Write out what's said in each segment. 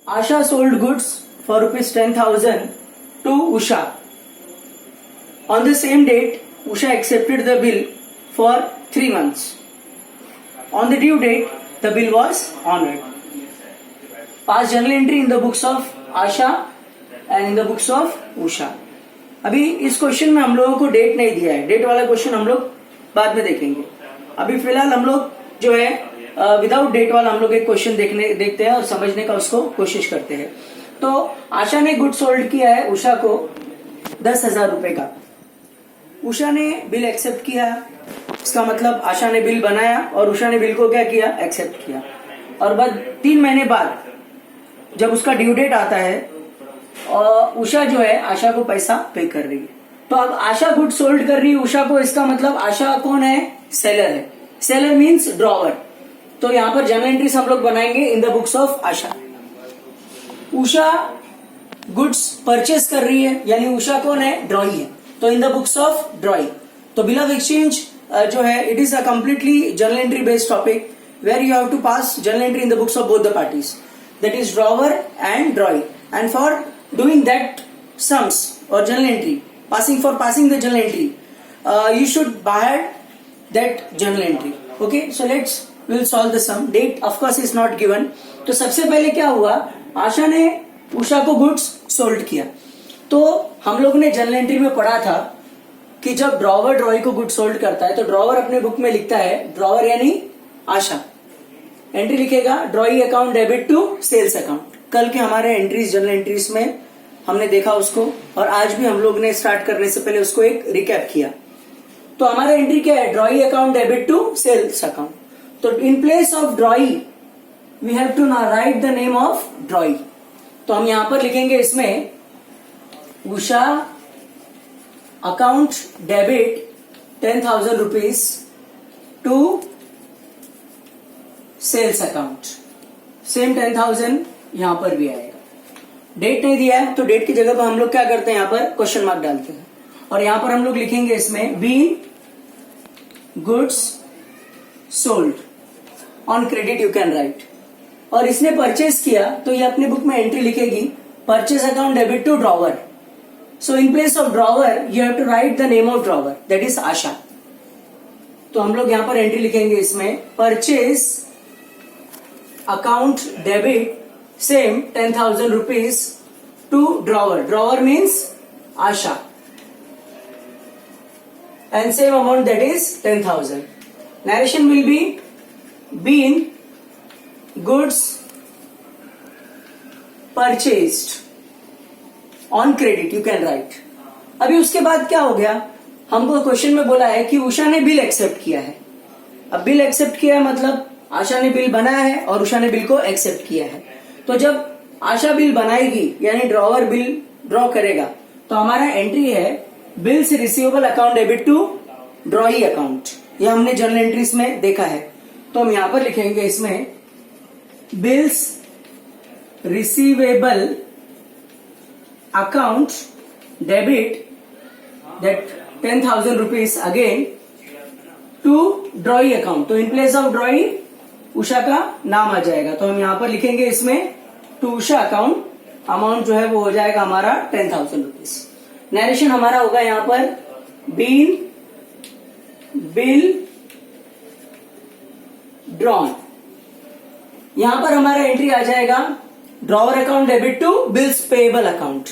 Asha sold goods for rupees 10,000 to Usha. On the same date, Usha accepted the bill for 3 months. On the due date, the bill was honored. Pass journal entry in the books of Asha and in the books of Usha. अभी इस question में हम लोगों को date नहीं दिया है, date वाला क्वेश्चन हम लोग बाद में देखेंगे. अभी फिलहाल हम लोग जो है विदाउट डेट वाला हम लोग एक क्वेश्चन देखते हैं और समझने का उसको कोशिश करते हैं. तो आशा ने गुड सोल्ड किया है उषा को 10,000 रुपए का. उषा ने बिल एक्सेप्ट किया, इसका मतलब आशा ने बिल बनाया और उषा ने बिल को क्या किया, एक्सेप्ट किया. और बाद 3 महीने बाद जब उसका ड्यू डेट आता है और उषा जो है आशा को पैसा पे कर रही है. तो अब आशा गुड सोल्ड कर रही है उषा को, इसका मतलब आशा कौन है, सेलर है. Seller means drawer. तो यहाँ पर जर्नल एंट्रीज हम लोग बनाएंगे इन the books of Asha. Usha goods purchase कर रही है, यानी उषा कौन है, ड्रॉई है. तो in the books of drawee. तो बिल ऑफ एक्सचेंज जो है it is a completely journal entry based topic where you have to pass journal entry in the books of both the parties, that is drawer and drawee. And for doing that sums or journal entry, passing the journal entry, you should buy that journal entry. Okay, so we'll solve the sum. Date of course is not given. तो सबसे पहले क्या हुआ, आशा ने उषा को goods sold किया. तो हम लोग ने जर्नल एंट्री में पढ़ा था कि जब ड्रॉवर ड्रॉई को गुड सोल्ड करता है तो ड्रॉवर अपने बुक में लिखता है, ड्रॉवर यानी आशा एंट्री लिखेगा drawee account debit to sales account. कल के हमारे एंट्रीज जर्नल एंट्रीज में हमने देखा उसको, और आज भी हम लोग ने स्टार्ट करने से पहले उसको एक रिकैप किया. तो हमारा एंट्री क्या है, drawee account debit to sales account. तो in place of drawee we have to write the name of drawee. तो हम यहां पर लिखेंगे इसमें Usha account debit 10,000 rupees to sales account. Same 10,000 यहां पर भी आएगा. डेट नहीं दिया है तो डेट की जगह पर हम लोग क्या करते हैं, यहां पर क्वेश्चन मार्क डालते हैं. और यहां पर हम लोग लिखेंगे इसमें being goods sold on credit you can write. और इसने परचेस किया तो ये अपनी बुक में एंट्री लिखेगी purchase account debit to drawer. So in place of drawer you have to write the name of drawer, that is Asha. तो हम लोग यहां पर एंट्री लिखेंगे इसमें purchase account debit same 10,000 rupees to drawer. Drawer means Asha. And same amount, that is 10,000. Narration will be been goods purchased on credit. You can write. अभी उसके बाद क्या हो गया, हमको क्वेश्चन में बोला है कि उषा ने बिल एक्सेप्ट किया है. अब बिल एक्सेप्ट किया है मतलब आशा ने बिल बनाया है और उषा ने बिल को एक्सेप्ट किया है. तो जब आशा बिल बनाएगी यानी ड्रॉवर बिल ड्रॉ करेगा तो हमारा एंट्री है bills receivable account debit to drawee account. यह हमने जर्नल एंट्रीज में देखा है. तो हम यहां पर लिखेंगे इसमें bills receivable account debit that 10,000 rupees again to drawee account. तो in place of drawee Usha का नाम आ जाएगा. तो हम यहां पर लिखेंगे इसमें टू उषा अकाउंट. अमाउंट जो है वो हो जाएगा हमारा 10,000 रुपीज. नरेशन हमारा होगा यहां पर बीन बिल ड्रॉन. यहां पर हमारा एंट्री आ जाएगा drawer account debit to bills payable account.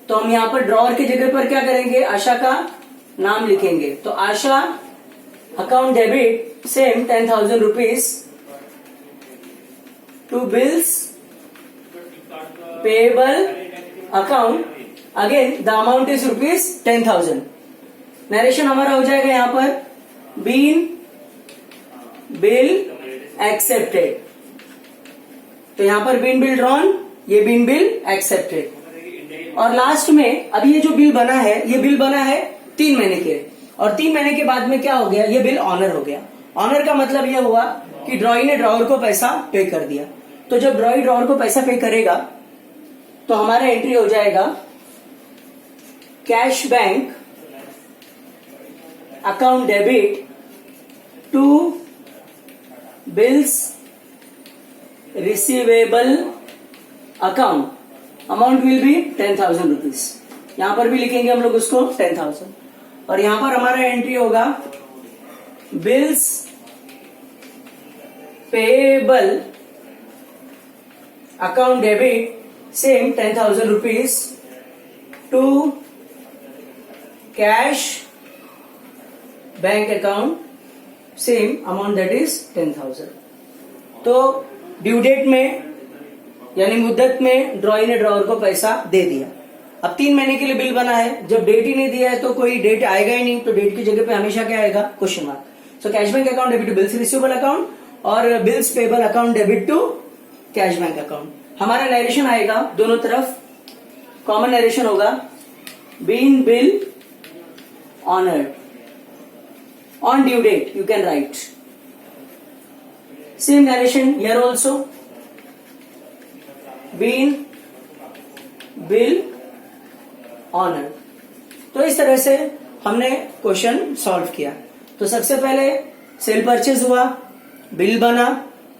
तो हम यहां पर ड्रॉवर की जगह पर क्या करेंगे, आशा का नाम लिखेंगे. तो Asha account debit same 10,000 rupees to bills payable account, again the amount is rupees 10,000. Narration हमारा हो जाएगा यहां पर बीन बिल एक्सेप्टेड. तो यहां पर बीन बिल ड्रॉन, ये बीन बिल एक्सेप्टेड. और लास्ट में अब ये जो बिल बना है, ये बिल बना है 3 महीने के, और 3 महीने के बाद में क्या हो गया, ये बिल ऑनर हो गया. ऑनर का मतलब यह हुआ कि ड्रॉई ने ड्रॉवर को पैसा पे कर दिया. तो जब ड्रॉई ड्रॉवर को पैसा पे करेगा तो हमारा एंट्री हो जाएगा cash bank account debit to bills receivable account amount will be 10,000 rupees. यहां पर भी लिखेंगे हम लोग उसको 10,000 और यहां पर हमारा एंट्री होगा bills payable account debit same 10,000 rupees to cash bank account same amount that is 10,000। तो ड्यू डेट में यानी मुद्दत में ड्रॉई ने ड्रॉवर को पैसा दे दिया। अब 3 महीने के लिए बिल बना है, जब डेट ही नहीं दिया है तो कोई डेट आएगा ही नहीं, तो डेट की जगह पे हमेशा क्या आएगा, question mark. So cash bank account debit to bills receivable account और bills payable account debit to cash bank account. हमारा नरेशन आएगा दोनों तरफ, कॉमन नरेशन होगा being bill honoured on due date you can write same narration here also been bill honored। तो इस तरह से हमने क्वेश्चन सॉल्व किया। तो सबसे पहले सेल परचेज हुआ, बिल बना,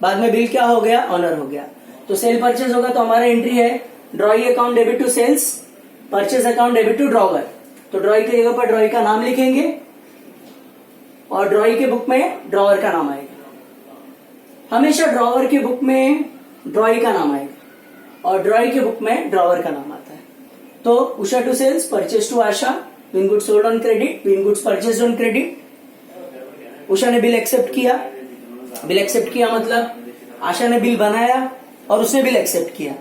बाद में बिल क्या हो गया, ऑनर हो गया। तो सेल परचेज होगा तो हमारा एंट्री है drawee account debit to sales, purchase account debit to drawer. तो ड्रॉई की जगह पर ड्रॉई का नाम लिखेंगे और ड्रॉई के बुक में ड्रॉवर का नाम आएगा। हमेशा ड्रॉवर की बुक में ड्रॉई का नाम आएगा और ड्रॉई के बुक में ड्रॉवर का नाम आता है। तो Usha to sales, purchase to Asha, विन गुड्स सोल्ड ऑन क्रेडिट, विन goods purchase on credit. Usha ने बिल एक्सेप्ट किया, बिल एक्सेप्ट किया मतलब आशा ने बिल बनाया और उसने बिल एक्सेप्ट किया।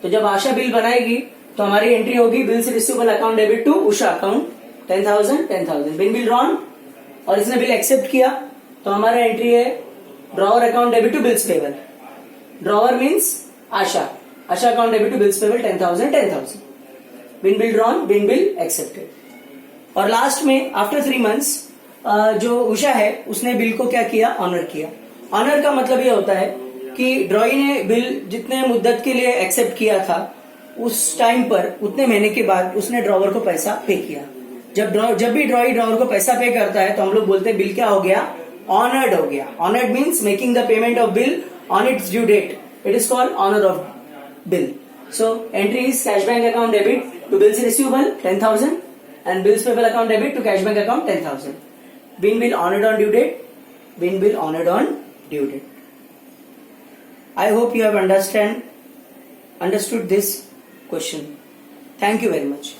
तो जब आशा बिल बनाएगी तो हमारी एंट्री होगी bills receivable account debit to Usha account 10,000 being bill drawn और इसने बिल एक्सेप्ट किया तो हमारा एंट्री है drawer account debit to bills payable. Drawer means Asha, Asha account debit to bills payable 10,000 being bill drawn, being bill accepted. और last में after 3 months जो उषा है उसने बिल को क्या किया, ऑनर किया। ऑनर का मतलब ये होता है कि ड्रॉई ने बिल जितने मुद्दत के लिए एक्सेप्ट किया था उस टाइम पर उतने महीने के बाद उसने ड्रॉवर को पैसा पे किया। जब भी ड्रॉई ड्रॉवर को पैसा पे करता है तो हम लोग बोलते हैं बिल क्या हो गया, ऑनर्ड हो गया। Honoured means making the payment of bill on its due date, it is called honour of bill. So entry is cash bank account debit to bills receivable 10,000 and bills payable account debit to cash bank account 10,000. Bin bill honored on due date, bin bill honored on due date. I hope you have understood this question. Thank you very much.